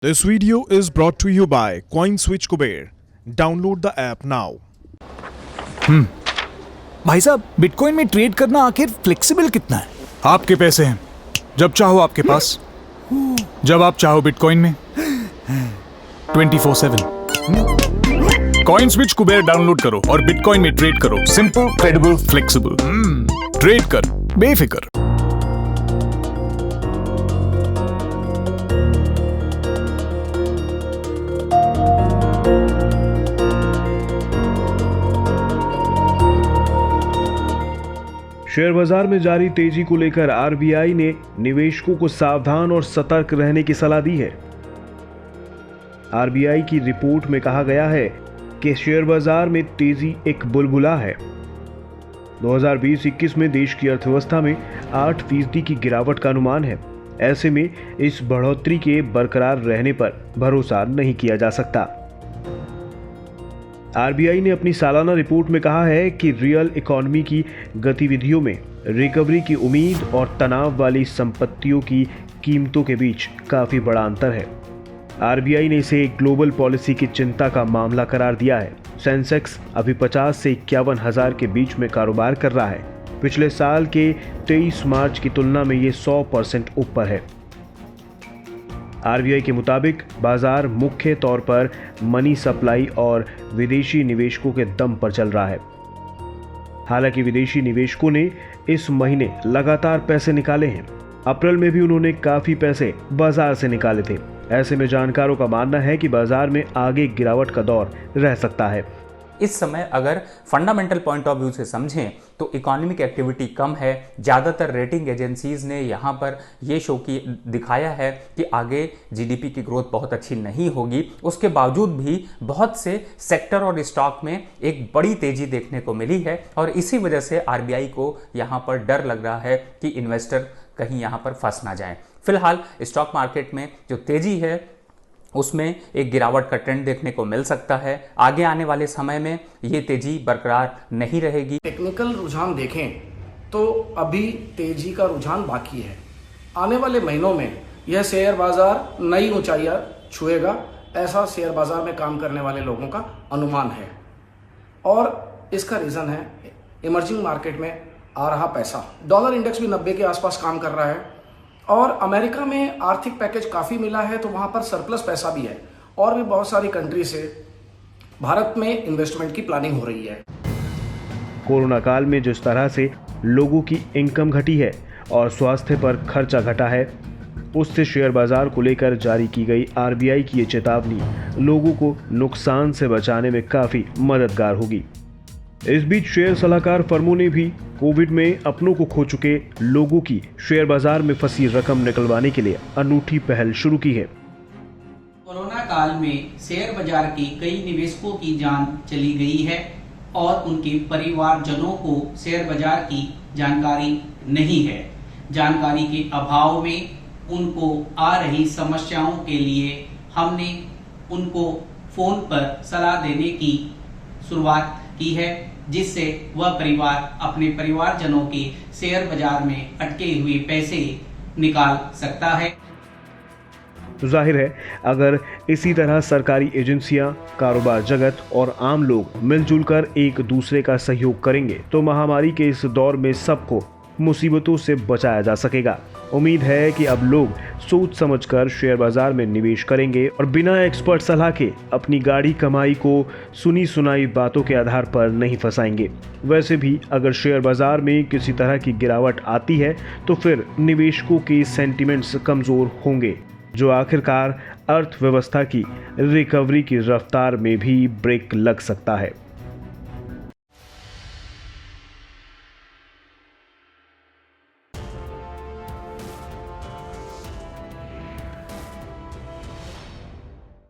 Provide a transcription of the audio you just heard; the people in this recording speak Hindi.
This video is brought to you by CoinSwitch Kuber. Download the app now. भाई साहब, बिटकॉइन में ट्रेड करना आखिर फ्लेक्सिबल कितना है? आपके पैसे हैं, जब चाहो आपके पास, जब आप चाहो बिटकॉइन में 24/7। कॉइनस्विच कुबेर डाउनलोड करो और बिटकॉइन में ट्रेड करो। Simple, credible, flexible. ट्रेड कर बेफिक्र। शेयर बाजार में जारी तेजी को लेकर आरबीआई ने निवेशकों को सावधान और सतर्क रहने की सलाह दी है। आरबीआई की रिपोर्ट में कहा गया है कि शेयर बाजार में तेजी एक बुलबुला है। 2020-21 में देश की अर्थव्यवस्था में 8% की गिरावट का अनुमान है। ऐसे में इस बढ़ोतरी के बरकरार रहने पर भरोसा नहीं किया जा सकता। आरबीआई ने अपनी सालाना रिपोर्ट में कहा है कि रियल इकोनॉमी की गतिविधियों में रिकवरी की उम्मीद और तनाव वाली संपत्तियों की कीमतों के बीच काफी बड़ा अंतर है। आरबीआई ने इसे एक ग्लोबल पॉलिसी की चिंता का मामला करार दिया है। सेंसेक्स अभी 50 से 51,000 के बीच में कारोबार कर रहा है। पिछले साल के 23 मार्च की तुलना में ये 100% ऊपर है। आरबीआई के मुताबिक बाजार मुख्य तौर पर मनी सप्लाई और विदेशी निवेशकों के दम पर चल रहा है। हालांकि विदेशी निवेशकों ने इस महीने लगातार पैसे निकाले हैं। अप्रैल में भी उन्होंने काफी पैसे बाजार से निकाले थे। ऐसे में जानकारों का मानना है कि बाजार में आगे गिरावट का दौर रह सकता है। इस समय अगर फंडामेंटल पॉइंट ऑफ व्यू से समझें तो इकोनॉमिक एक्टिविटी कम है। ज़्यादातर रेटिंग एजेंसीज ने यहाँ पर ये शो की दिखाया है कि आगे जीडीपी की ग्रोथ बहुत अच्छी नहीं होगी। उसके बावजूद भी बहुत से सेक्टर और स्टॉक में एक बड़ी तेजी देखने को मिली है और इसी वजह से आरबीआई को यहाँ पर डर लग रहा है कि इन्वेस्टर कहीं यहाँ पर फंस ना जाए। फिलहाल स्टॉक मार्केट में जो तेजी है उसमें एक गिरावट का ट्रेंड देखने को मिल सकता है। आगे आने वाले समय में ये तेजी बरकरार नहीं रहेगी। टेक्निकल रुझान देखें तो अभी तेजी का रुझान बाकी है। आने वाले महीनों में यह शेयर बाजार नई ऊंचाइयां छुएगा, ऐसा शेयर बाजार में काम करने वाले लोगों का अनुमान है। और इसका रीजन है इमर्जिंग मार्केट में आ रहा पैसा। डॉलर इंडेक्स भी 90 के आसपास काम कर रहा है और अमेरिका में आर्थिक पैकेज काफ़ी मिला है तो वहाँ पर सरप्लस पैसा भी है और भी बहुत सारी कंट्री से भारत में इन्वेस्टमेंट की प्लानिंग हो रही है। कोरोना काल में जिस तरह से लोगों की इनकम घटी है और स्वास्थ्य पर खर्चा घटा है, उससे शेयर बाजार को लेकर जारी की गई आरबीआई की ये चेतावनी लोगों को नुकसान से बचाने में काफ़ी मददगार होगी। इस बीच शेयर सलाहकार फर्मों ने भी कोविड में अपनों को खो चुके लोगों की शेयर बाजार में फंसी रकम निकलवाने के लिए अनूठी पहल शुरू की है। कोरोना काल में शेयर बाजार के कई निवेशकों की जान चली गई है और उनके परिवारजनों को शेयर बाजार की जानकारी नहीं है। जानकारी के अभाव में उनको आ रही समस्याओं के लिए हमने उनको फोन पर सलाह देने की शुरुआत की है, जिससे वह परिवार अपने परिवारजनों के शेयर बाजार में अटके हुए पैसे निकाल सकता है। तो जाहिर है अगर इसी तरह सरकारी एजेंसियां, कारोबार जगत और आम लोग मिलजुल कर एक दूसरे का सहयोग करेंगे तो महामारी के इस दौर में सबको मुसीबतों से बचाया जा सकेगा। उम्मीद है कि अब लोग सोच समझकर शेयर बाजार में निवेश करेंगे और बिना एक्सपर्ट सलाह के अपनी गाढ़ी कमाई को सुनी सुनाई बातों के आधार पर नहीं फंसाएंगे। वैसे भी अगर शेयर बाजार में किसी तरह की गिरावट आती है तो फिर निवेशकों के सेंटिमेंट्स कमजोर होंगे, जो आखिरकार अर्थव्यवस्था की रिकवरी की रफ्तार में भी ब्रेक लग सकता है।